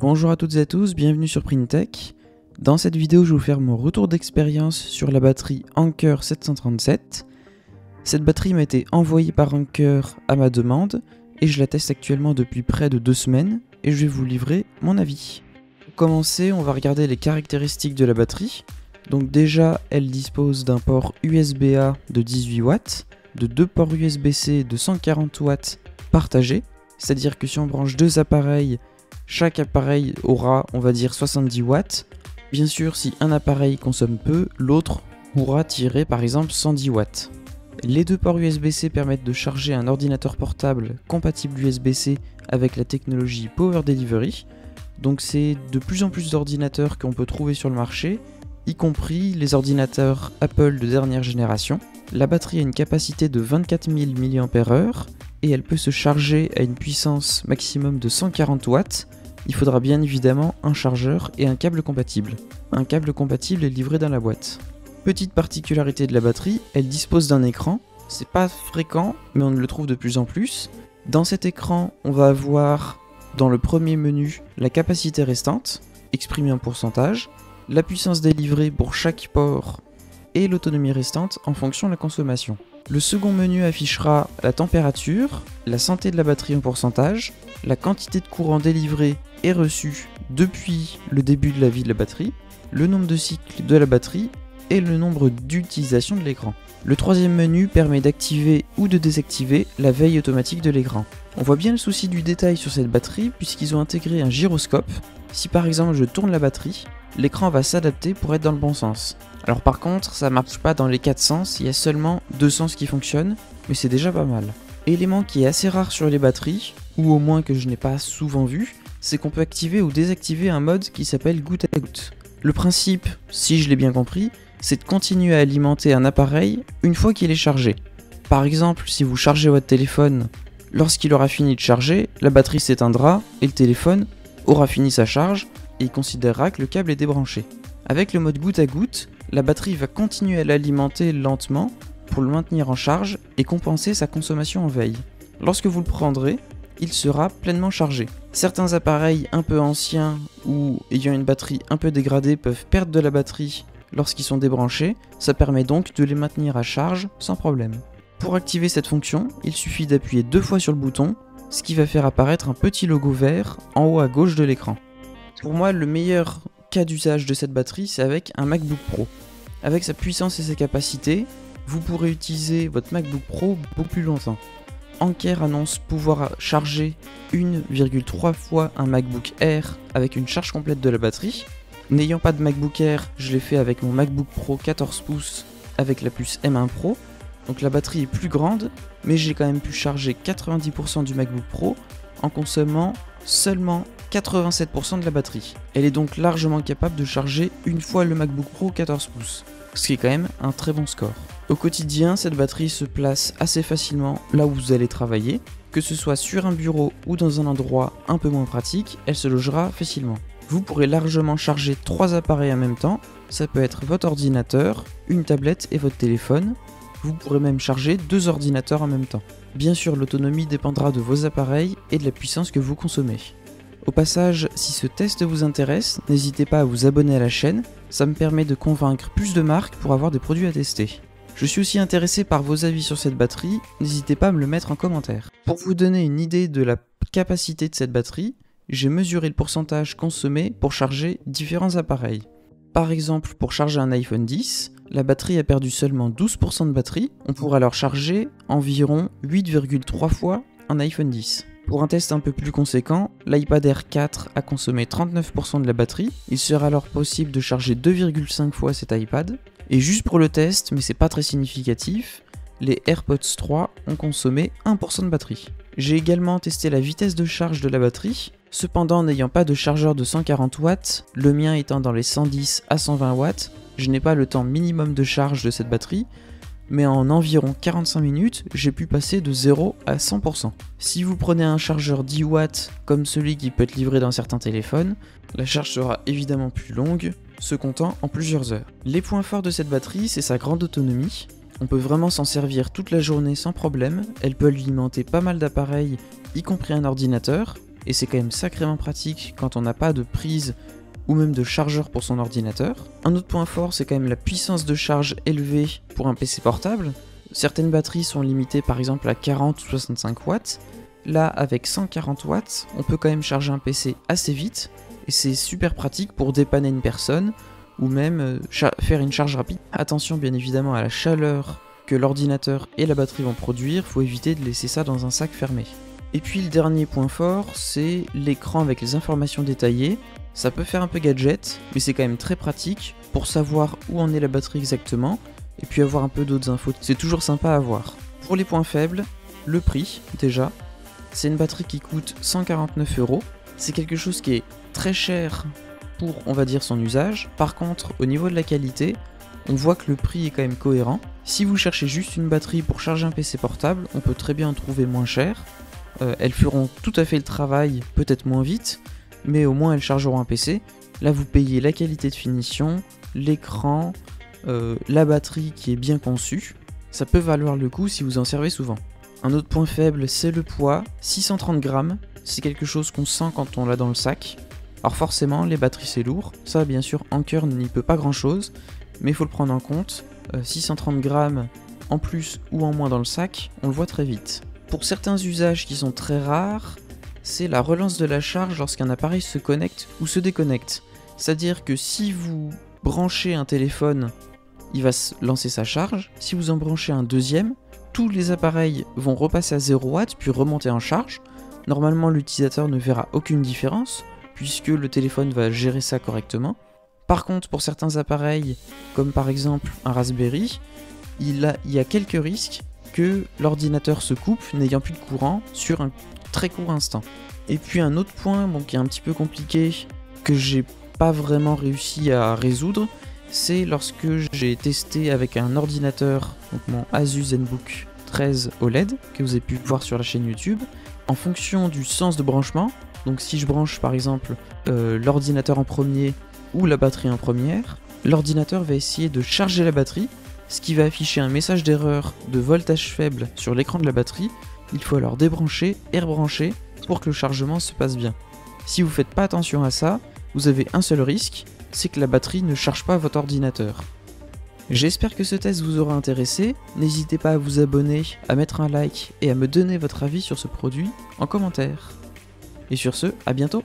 Bonjour à toutes et à tous, bienvenue sur Printech. Dans cette vidéo, je vais vous faire mon retour d'expérience sur la batterie Anker 737. Cette batterie m'a été envoyée par Anker à ma demande et je la teste actuellement depuis près de 2 semaines et je vais vous livrer mon avis. Pour commencer, on va regarder les caractéristiques de la batterie. Donc déjà, elle dispose d'un port USB-A de 18 watts, de 2 ports USB-C de 140 watts partagés, c'est-à-dire que si on branche 2 appareils, chaque appareil aura, on va dire, 70 watts. Bien sûr, si un appareil consomme peu, l'autre pourra tirer par exemple 110 watts. Les 2 ports USB-C permettent de charger un ordinateur portable compatible USB-C avec la technologie Power Delivery. Donc c'est de plus en plus d'ordinateurs qu'on peut trouver sur le marché, y compris les ordinateurs Apple de dernière génération. La batterie a une capacité de 24 000 mAh et elle peut se charger à une puissance maximum de 140 watts. Il faudra bien évidemment un chargeur et un câble compatible. Un câble compatible est livré dans la boîte. Petite particularité de la batterie, elle dispose d'un écran. C'est pas fréquent, mais on le trouve de plus en plus. Dans cet écran, on va avoir dans le premier menu la capacité restante, exprimée en pourcentage, la puissance délivrée pour chaque port et l'autonomie restante en fonction de la consommation. Le second menu affichera la température, la santé de la batterie en pourcentage, la quantité de courant délivré et reçu depuis le début de la vie de la batterie, le nombre de cycles de la batterie et le nombre d'utilisations de l'écran. Le troisième menu permet d'activer ou de désactiver la veille automatique de l'écran. On voit bien le souci du détail sur cette batterie puisqu'ils ont intégré un gyroscope. Si par exemple je tourne la batterie, l'écran va s'adapter pour être dans le bon sens. Alors par contre, ça marche pas dans les 4 sens, il y a seulement 2 sens qui fonctionnent, mais c'est déjà pas mal. Élément qui est assez rare sur les batteries, ou au moins que je n'ai pas souvent vu, c'est qu'on peut activer ou désactiver un mode qui s'appelle goutte à goutte. Le principe, si je l'ai bien compris, c'est de continuer à alimenter un appareil une fois qu'il est chargé. Par exemple, si vous chargez votre téléphone, lorsqu'il aura fini de charger, la batterie s'éteindra et le téléphone aura fini sa charge et il considérera que le câble est débranché. Avec le mode goutte à goutte, la batterie va continuer à l'alimenter lentement pour le maintenir en charge et compenser sa consommation en veille. Lorsque vous le prendrez, il sera pleinement chargé. Certains appareils un peu anciens ou ayant une batterie un peu dégradée peuvent perdre de la batterie lorsqu'ils sont débranchés, ça permet donc de les maintenir à charge sans problème. Pour activer cette fonction, il suffit d'appuyer 2 fois sur le bouton, ce qui va faire apparaître un petit logo vert en haut à gauche de l'écran. Pour moi, le meilleur cas d'usage de cette batterie, c'est avec un MacBook Pro. Avec sa puissance et ses capacités, vous pourrez utiliser votre MacBook Pro beaucoup plus longtemps. Anker annonce pouvoir charger 1,3 fois un MacBook Air avec une charge complète de la batterie. N'ayant pas de MacBook Air, je l'ai fait avec mon MacBook Pro 14 pouces avec la puce M1 Pro. Donc la batterie est plus grande, mais j'ai quand même pu charger 90% du MacBook Pro en consommant seulement 87% de la batterie. Elle est donc largement capable de charger une fois le MacBook Pro 14 pouces, ce qui est quand même un très bon score. Au quotidien, cette batterie se place assez facilement là où vous allez travailler, que ce soit sur un bureau ou dans un endroit un peu moins pratique, elle se logera facilement. Vous pourrez largement charger 3 appareils en même temps, ça peut être votre ordinateur, une tablette et votre téléphone. Vous pourrez même charger 2 ordinateurs en même temps. Bien sûr, l'autonomie dépendra de vos appareils et de la puissance que vous consommez. Au passage, si ce test vous intéresse, n'hésitez pas à vous abonner à la chaîne, ça me permet de convaincre plus de marques pour avoir des produits à tester. Je suis aussi intéressé par vos avis sur cette batterie, n'hésitez pas à me le mettre en commentaire. Pour vous donner une idée de la capacité de cette batterie, j'ai mesuré le pourcentage consommé pour charger différents appareils. Par exemple, pour charger un iPhone X, la batterie a perdu seulement 12% de batterie, on pourra alors charger environ 8,3 fois un iPhone X. Pour un test un peu plus conséquent, l'iPad Air 4 a consommé 39% de la batterie, il sera alors possible de charger 2,5 fois cet iPad. Et juste pour le test, mais c'est pas très significatif, les AirPods 3 ont consommé 1% de batterie. J'ai également testé la vitesse de charge de la batterie, cependant n'ayant pas de chargeur de 140 watts, le mien étant dans les 110 à 120 watts, je n'ai pas le temps minimum de charge de cette batterie, mais en environ 45 minutes, j'ai pu passer de 0 à 100%. Si vous prenez un chargeur 10 watts comme celui qui peut être livré dans certains téléphones, la charge sera évidemment plus longue, se comptant en plusieurs heures. Les points forts de cette batterie, c'est sa grande autonomie. On peut vraiment s'en servir toute la journée sans problème, elle peut alimenter pas mal d'appareils, y compris un ordinateur, et c'est quand même sacrément pratique quand on n'a pas de prise ou même de chargeur pour son ordinateur. Un autre point fort, c'est quand même la puissance de charge élevée pour un PC portable. Certaines batteries sont limitées par exemple à 40 ou 65 watts. Là, avec 140 watts, on peut quand même charger un PC assez vite, et c'est super pratique pour dépanner une personne, ou même faire une charge rapide. Attention bien évidemment à la chaleur que l'ordinateur et la batterie vont produire, faut éviter de laisser ça dans un sac fermé. Et puis le dernier point fort, c'est l'écran avec les informations détaillées. Ça peut faire un peu gadget, mais c'est quand même très pratique pour savoir où en est la batterie exactement, et puis avoir un peu d'autres infos. C'est toujours sympa à voir. Pour les points faibles, le prix déjà. C'est une batterie qui coûte 149 €. C'est quelque chose qui est très cher pour, on va dire, son usage. Par contre, au niveau de la qualité, on voit que le prix est quand même cohérent. Si vous cherchez juste une batterie pour charger un PC portable, on peut très bien en trouver moins cher. Elles feront tout à fait le travail, peut-être moins vite, mais au moins elles chargeront un PC. Là, vous payez la qualité de finition, l'écran, la batterie qui est bien conçue. Ça peut valoir le coup si vous en servez souvent. Un autre point faible, c'est le poids, 630 grammes. C'est quelque chose qu'on sent quand on l'a dans le sac. Alors forcément, les batteries c'est lourd. Ça, bien sûr, Anker n'y peut pas grand-chose, mais il faut le prendre en compte. 630 grammes en plus ou en moins dans le sac, on le voit très vite. Pour certains usages qui sont très rares, c'est la relance de la charge lorsqu'un appareil se connecte ou se déconnecte. C'est-à-dire que si vous branchez un téléphone, il va lancer sa charge. Si vous en branchez un deuxième, tous les appareils vont repasser à 0 watts puis remonter en charge. Normalement, l'utilisateur ne verra aucune différence puisque le téléphone va gérer ça correctement. Par contre, pour certains appareils, comme par exemple un Raspberry, il y a quelques risques que l'ordinateur se coupe n'ayant plus de courant sur un très court instant. Et puis un autre point qui est un petit peu compliqué, que j'ai pas vraiment réussi à résoudre, c'est lorsque j'ai testé avec un ordinateur, donc mon Asus ZenBook 13 OLED, que vous avez pu voir sur la chaîne YouTube, en fonction du sens de branchement, donc si je branche par exemple l'ordinateur en premier ou la batterie en première, l'ordinateur va essayer de charger la batterie, ce qui va afficher un message d'erreur de voltage faible sur l'écran de la batterie. Il faut alors débrancher et rebrancher pour que le chargement se passe bien. Si vous ne faites pas attention à ça, vous avez un seul risque, c'est que la batterie ne charge pas votre ordinateur. J'espère que ce test vous aura intéressé, n'hésitez pas à vous abonner, à mettre un like et à me donner votre avis sur ce produit en commentaire. Et sur ce, à bientôt!